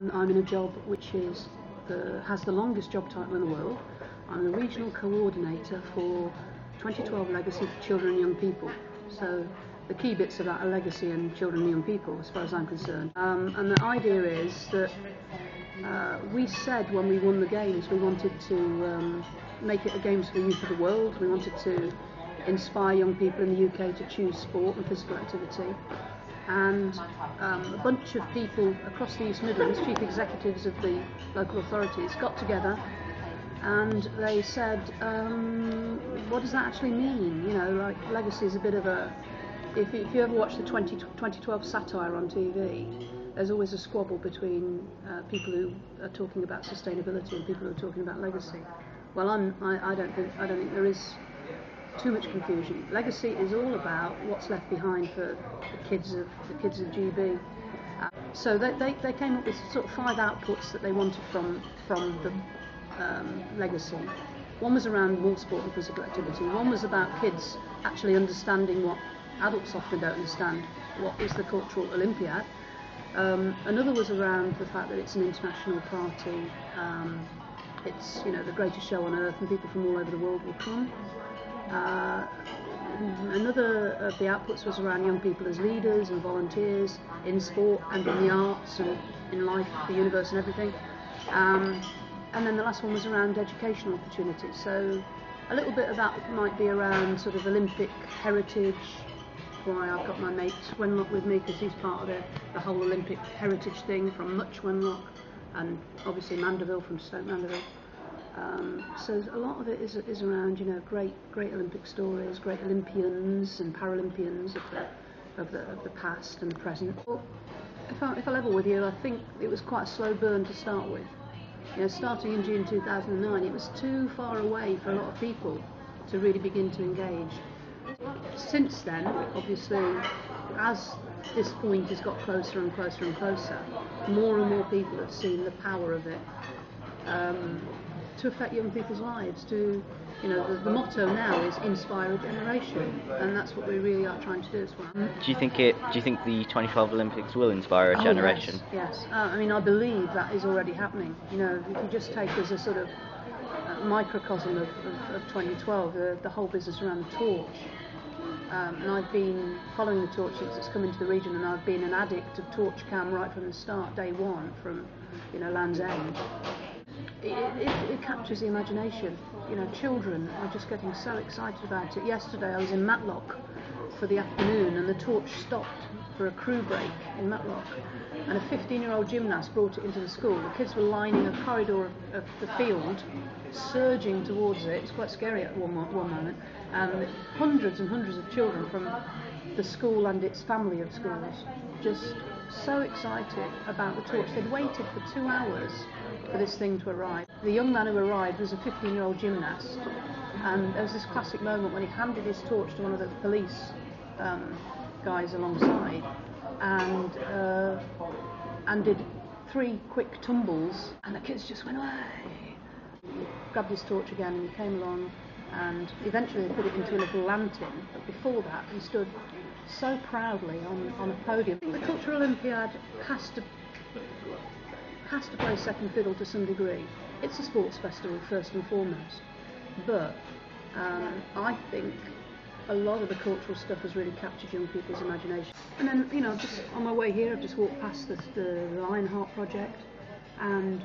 I'm in a job which has the longest job title in the world. I'm the regional coordinator for 2012 Legacy for Children and Young People. So the key bits of that are legacy and children and young people, as far as I'm concerned. And the idea is that we said when we won the games we wanted to make it a games for the youth of the world. We wanted to inspire young people in the UK to choose sport and physical activity. And a bunch of people across the East Midlands, chief executives of the local authorities, got together and they said, what does that actually mean? You know, like legacy is a bit of a... If you ever watch the 2012 satire on TV, there's always a squabble between people who are talking about sustainability and people who are talking about legacy. Well, I don't think there is too much confusion. Legacy is all about what's left behind for the kids of GB. So they came up with sort of 5 outputs that they wanted from the legacy. One was around more sport and physical activity. One was about kids actually understanding what adults often don't understand. What is the cultural Olympiad? Another was around the fact that it's an international party. It's, you know, the greatest show on earth, and people from all over the world will come. Another of the outputs was around young people as leaders and volunteers in sport and in the arts and in life, the universe and everything. And then the last one was around educational opportunities. So a little bit of that might be around sort of Olympic heritage. Why I've got my mate Wenlock with me, because he's part of the whole Olympic heritage thing from Much Wenlock, and obviously Mandeville from Stoke Mandeville. So a lot of it is around, you know, great Olympic stories, great Olympians and Paralympians of the past and the present. Well, if I level with you, I think it was quite a slow burn to start with. You know, starting in June 2009, it was too far away for a lot of people to really begin to engage. Since then, obviously, as this point has got closer and closer and closer, more and more people have seen the power of it to affect young people's lives. To, you know, the motto now is inspire a generation, and that's what we really are trying to do as well. Do you think the 2012 Olympics will inspire a generation? Yes. I mean, I believe that is already happening. You know, if you just take as a sort of microcosm of 2012, the whole business around the torch. And I've been following the torch since it's come into the region, and I've been an addict of torch cam right from the start, day one, from, you know, Land's End. It captures the imagination. You know, children are just getting so excited about it. Yesterday I was in Matlock for the afternoon, and the torch stopped for a crew break in Matlock, and a 15-year-old gymnast brought it into the school. The kids were lining a corridor of the field, surging towards it. It's quite scary at one moment. Hundreds and hundreds of children from the school and its family of schools just so excited about the torch. They'd waited for 2 hours for this thing to arrive. The young man who arrived was a 15-year-old gymnast, and there was this classic moment when he handed his torch to one of the police guys alongside, and did 3 quick tumbles, and the kids just went away. He grabbed his torch again, and he came along, and eventually they put it into a little lantern. But before that, he stood so proudly on a podium. I think the Cultural Olympiad has to play second fiddle to some degree. It's a sports festival first and foremost, but I think a lot of the cultural stuff has really captured young people's imagination. And then, you know, just on my way here, I've just walked past the Lionheart project, and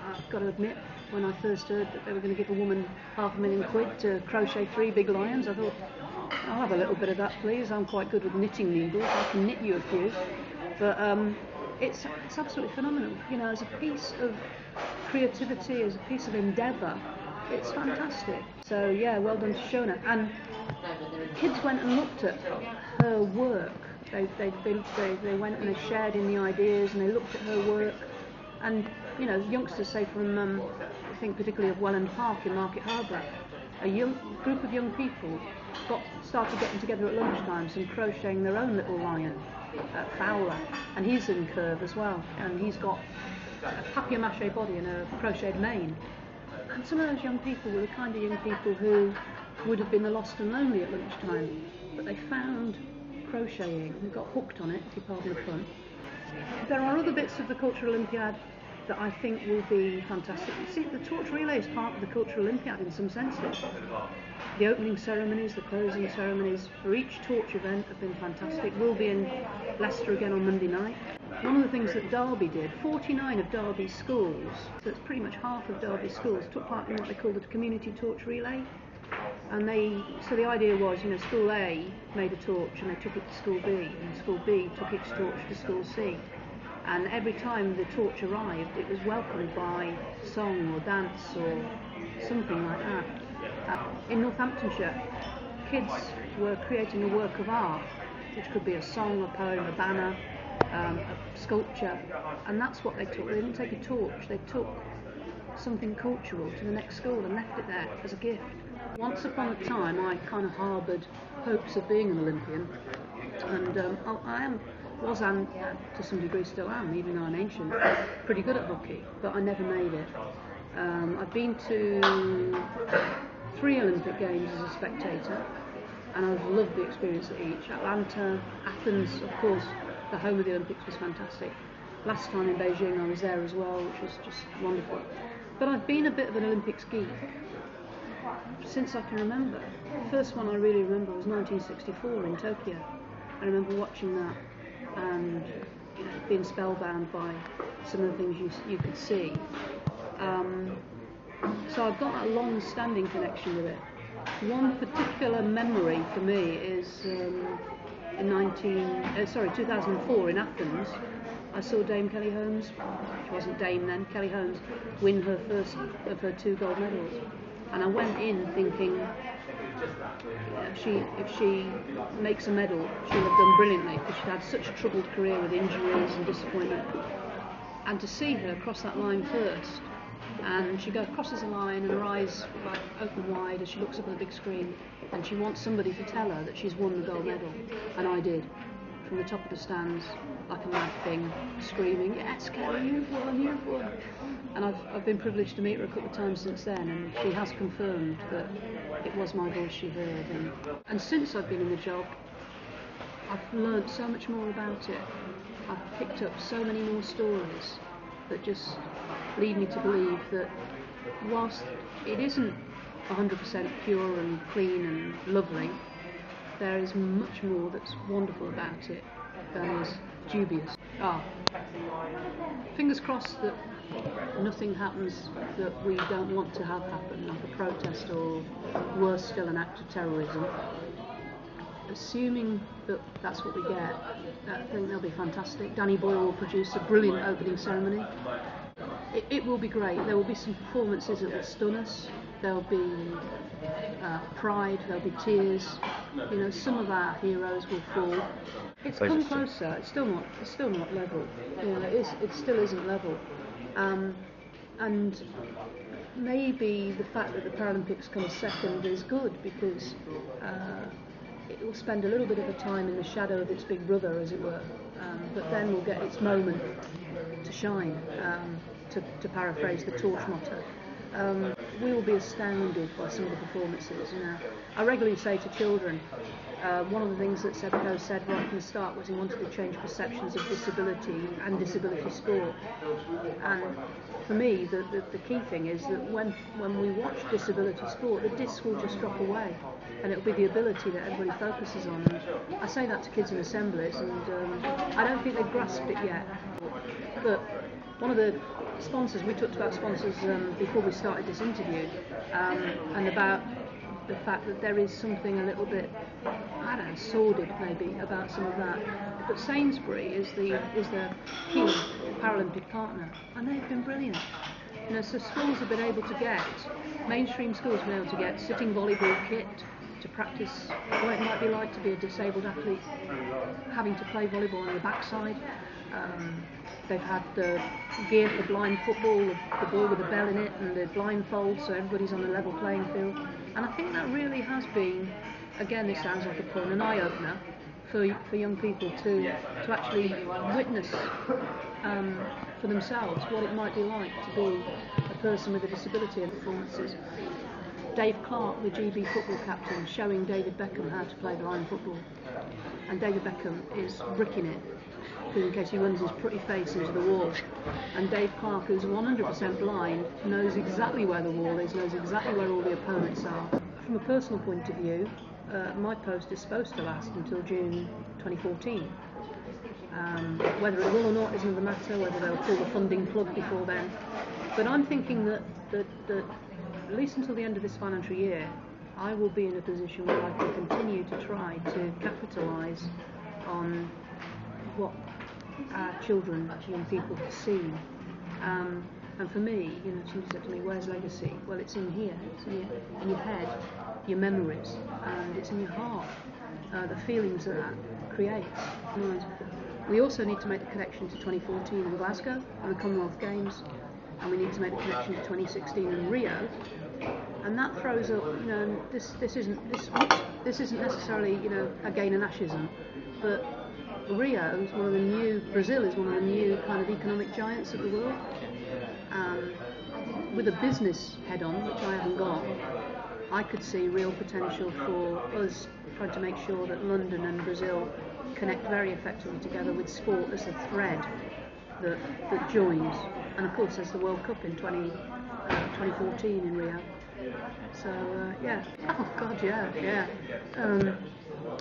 I've got to admit, when I first heard that they were going to give a woman £500,000 to crochet 3 big lions, I thought, I'll have a little bit of that, please. I'm quite good with knitting needles. I can knit you a few. But it's absolutely phenomenal. You know, as a piece of creativity, as a piece of endeavour, it's fantastic. So yeah, well done to Shona. And kids went and looked at her work. They went and they shared in the ideas, and they looked at her work. And, you know, youngsters, say from, I think particularly of Welland Park in Market Harbour, a group of young people started getting together at lunchtimes and crocheting their own little lion, Fowler, and he's in curve as well, and he's got a papier-mâché body and a crocheted mane. And some of those young people were the kind of young people who would have been the lost and lonely at lunchtime, but they found crocheting and got hooked on it, if you pardon the pun, There are other bits of the Cultural Olympiad that I think will be fantastic. You see, the torch relay is part of the Cultural Olympiad in some senses. The opening ceremonies, the closing ceremonies for each torch event have been fantastic. We'll be in Leicester again on Monday night. One of the things that Derby did, 49 of Derby's schools, so it's pretty much half of Derby's schools, took part in what they called the community torch relay. And so the idea was, School A made a torch and they took it to School B, and School B took its torch to School C. And every time the torch arrived, it was welcomed by song or dance or something like that. In Northamptonshire, kids were creating a work of art, which could be a song, a poem, a banner, a sculpture, and that's what they took. They didn't take a torch, they took something cultural to the next school and left it there as a gift. Once upon a time, I kind of harboured hopes of being an Olympian, and was and to some degree still am, even though I'm ancient, pretty good at hockey, but I never made it. I've been to 3 Olympic Games as a spectator, and I've loved the experience at each. Atlanta, Athens, of course, the home of the Olympics was fantastic. Last time in Beijing I was there as well, which was just wonderful. But I've been a bit of an Olympics geek since I can remember. The first one I really remember was 1964 in Tokyo. I remember watching that and being spellbound by some of the things you could see. So I've got a long-standing connection with it. One particular memory for me is in 2004 in Athens. I saw Dame Kelly Holmes, she wasn't Dame then, Kelly Holmes, win her first of her 2 gold medals. And I went in thinking, if she makes a medal, she'll have done brilliantly, because she'd had such a troubled career with injuries and disappointment. And to see her cross that line first, and she crosses the line and her eyes open wide as she looks up at the big screen, and she wants somebody to tell her that she's won the gold medal, and I did. From the top of the stands, like a mad thing, screaming, "Yes, Kelly, you've won, you've won!" And I've been privileged to meet her a couple of times since then, and she has confirmed that it was my voice she heard. And since I've been in the job, I've learnt so much more about it. I've picked up so many more stories that just lead me to believe that whilst it isn't 100% pure and clean and lovely, there is much more that's wonderful about it than is dubious. Fingers crossed that nothing happens that we don't want to have happen, like a protest or worse still, an act of terrorism. Assuming that that's what we get, I think they'll be fantastic. Danny Boyle will produce a brilliant opening ceremony. It will be great. There will be some performances that will stun us. There'll be pride, there'll be tears. Some of our heroes will fall. It's come closer. It's still not level. It still isn't level. And maybe the fact that the Paralympics come second is good, because it will spend a little bit of a time in the shadow of its big brother, as it were. But then will get its moment to shine. To paraphrase the torch motto. We will be astounded by some of the performances. I regularly say to children, one of the things that Sebco said right from the start was he wanted to change perceptions of disability and disability sport. And for me, the key thing is that when we watch disability sport, the disc will just drop away, and it will be the ability that everybody focuses on. And I say that to kids in assemblies, and I don't think they've grasped it yet. But one of the sponsors, we talked about sponsors before we started this interview, and about the fact that there is something a little bit, sordid maybe about some of that. But Sainsbury is the key Paralympic partner, and they've been brilliant. So schools have been able to get, mainstream schools have been able to get sitting volleyball kit to practice what it might be like to be a disabled athlete having to play volleyball on the backside. They've had the gear for blind football, the ball with the bell in it, and the blindfold, so everybody's on a level playing field. And I think that really has been, again, this sounds like a pun, an eye-opener for young people to actually witness for themselves what it might be like to be a person with a disability in performances. Dave Clark, the GB football captain, showing David Beckham how to play blind football. and David Beckham is bricking it, in case he runs his pretty face into the wall. And Dave Clark, who's 100% blind, knows exactly where the wall is, knows exactly where all the opponents are. From a personal point of view, my post is supposed to last until June 2014. Whether it will or not is another matter, whether they'll pull the funding plug before then. But I'm thinking that at least until the end of this financial year, I will be in a position where I can continue to try to capitalise on what our children, young people, see. And for me, she said to me, "Where's legacy?" Well, it's in here. It's in your head, your memories, and it's in your heart. The feelings that creates. We also need to make the connection to 2014 in Glasgow and the Commonwealth Games, and we need to make the connection to 2016 in Rio. And that throws up, this isn't necessarily, a Gaynor Nashism, but Rio is one of the new, Brazil is one of the new kind of economic giants of the world. With a business head-on, which I haven't got, I could see real potential for us trying to make sure that London and Brazil connect very effectively together with sport as a thread that joins. And of course there's the World Cup in 2014 in Rio. So yeah, oh god, yeah.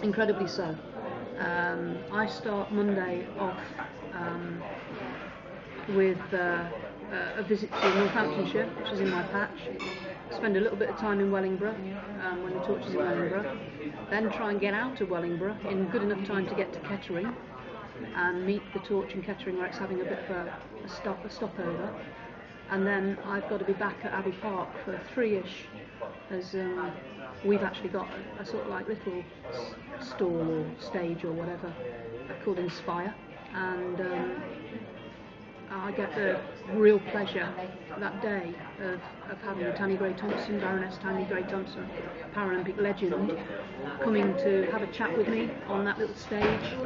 Incredibly so. I start Monday off with a visit to Northamptonshire, which is in my patch. Spend a little bit of time in Wellingborough when the torch is in Wellingborough. Then try and get out of Wellingborough in good enough time to get to Kettering and meet the torch in Kettering, where it's having a bit of a stopover. And then I've got to be back at Abbey Park for 3ish, as we've actually got a sort of like little stall or stage or whatever called Inspire, and I get the real pleasure that day of having Tanni Grey-Thompson, Baroness Tanni Grey-Thompson, Paralympic legend, coming to have a chat with me on that little stage.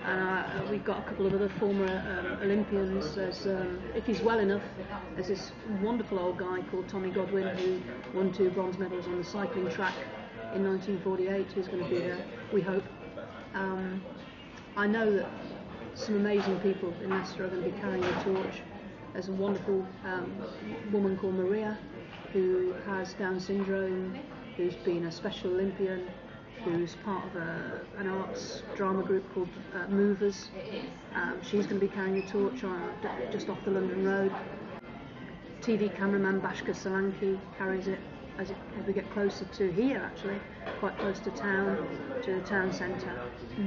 And we've got a couple of other former Olympians. There's, if he's well enough, there's this wonderful old guy called Tommy Godwin, who won 2 bronze medals on the cycling track in 1948, who's going to be there, we hope. I know that some amazing people in Leicester are going to be carrying the torch. There's a wonderful woman called Maria, who has Down syndrome, who's been a Special Olympian, who's part of an arts drama group called Movers. She's going to be carrying the torch just off the London Road. TV cameraman Bashka Solanki carries it as we get closer to here, actually, quite close to town, to the town centre.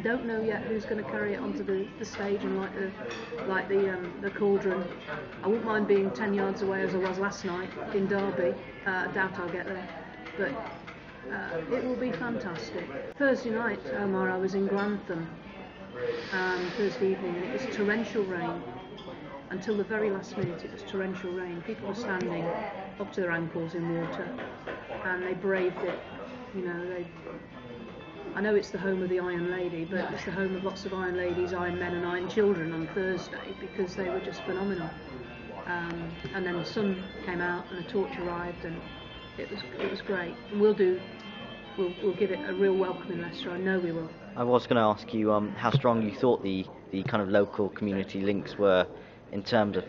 Don't know yet who's going to carry it onto the stage and light the cauldron. I wouldn't mind being 10 yards away as I was last night in Derby. I doubt I'll get there, but it will be fantastic. Thursday night, Omar, I was in Grantham Thursday evening, and it was torrential rain. Until the very last minute it was torrential rain. People were standing up to their ankles in water, and they braved it. I know it's the home of the Iron Lady, but it's the home of lots of Iron Ladies, Iron Men and Iron Children on Thursday, because they were just phenomenal. And then the sun came out and the torch arrived, and it was great. And we'll give it a real welcome in Leicester. I know we will. I was going to ask you how strong you thought the kind of local community links were in terms of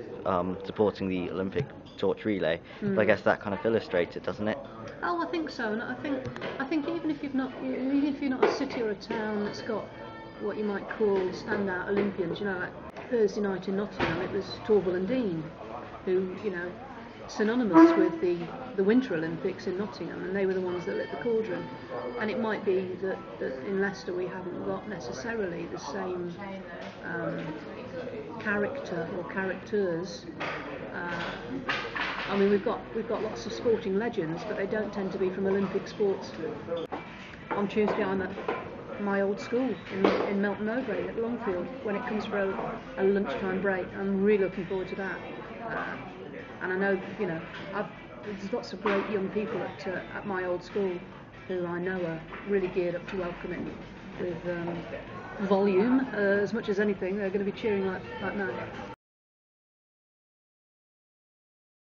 supporting the Olympic torch relay, but I guess that kind of illustrates it, doesn't it? Oh, I think so. And I think even if you're not a city or a town that's got what you might call standout Olympians, like Thursday night in Nottingham, it was Torval and Dean, who synonymous with the Winter Olympics in Nottingham, and they were the ones that lit the cauldron. And it might be that in Leicester we haven't got necessarily the same character or characters. I mean, we've got lots of sporting legends, but they don't tend to be from Olympic sports. On Tuesday I'm at my old school in Melton Mowbray at Longfield when it comes for a lunchtime break. I'm really looking forward to that. And I know, there's lots of great young people at my old school who I know are really geared up to welcome it with volume. As much as anything, they're going to be cheering like mad.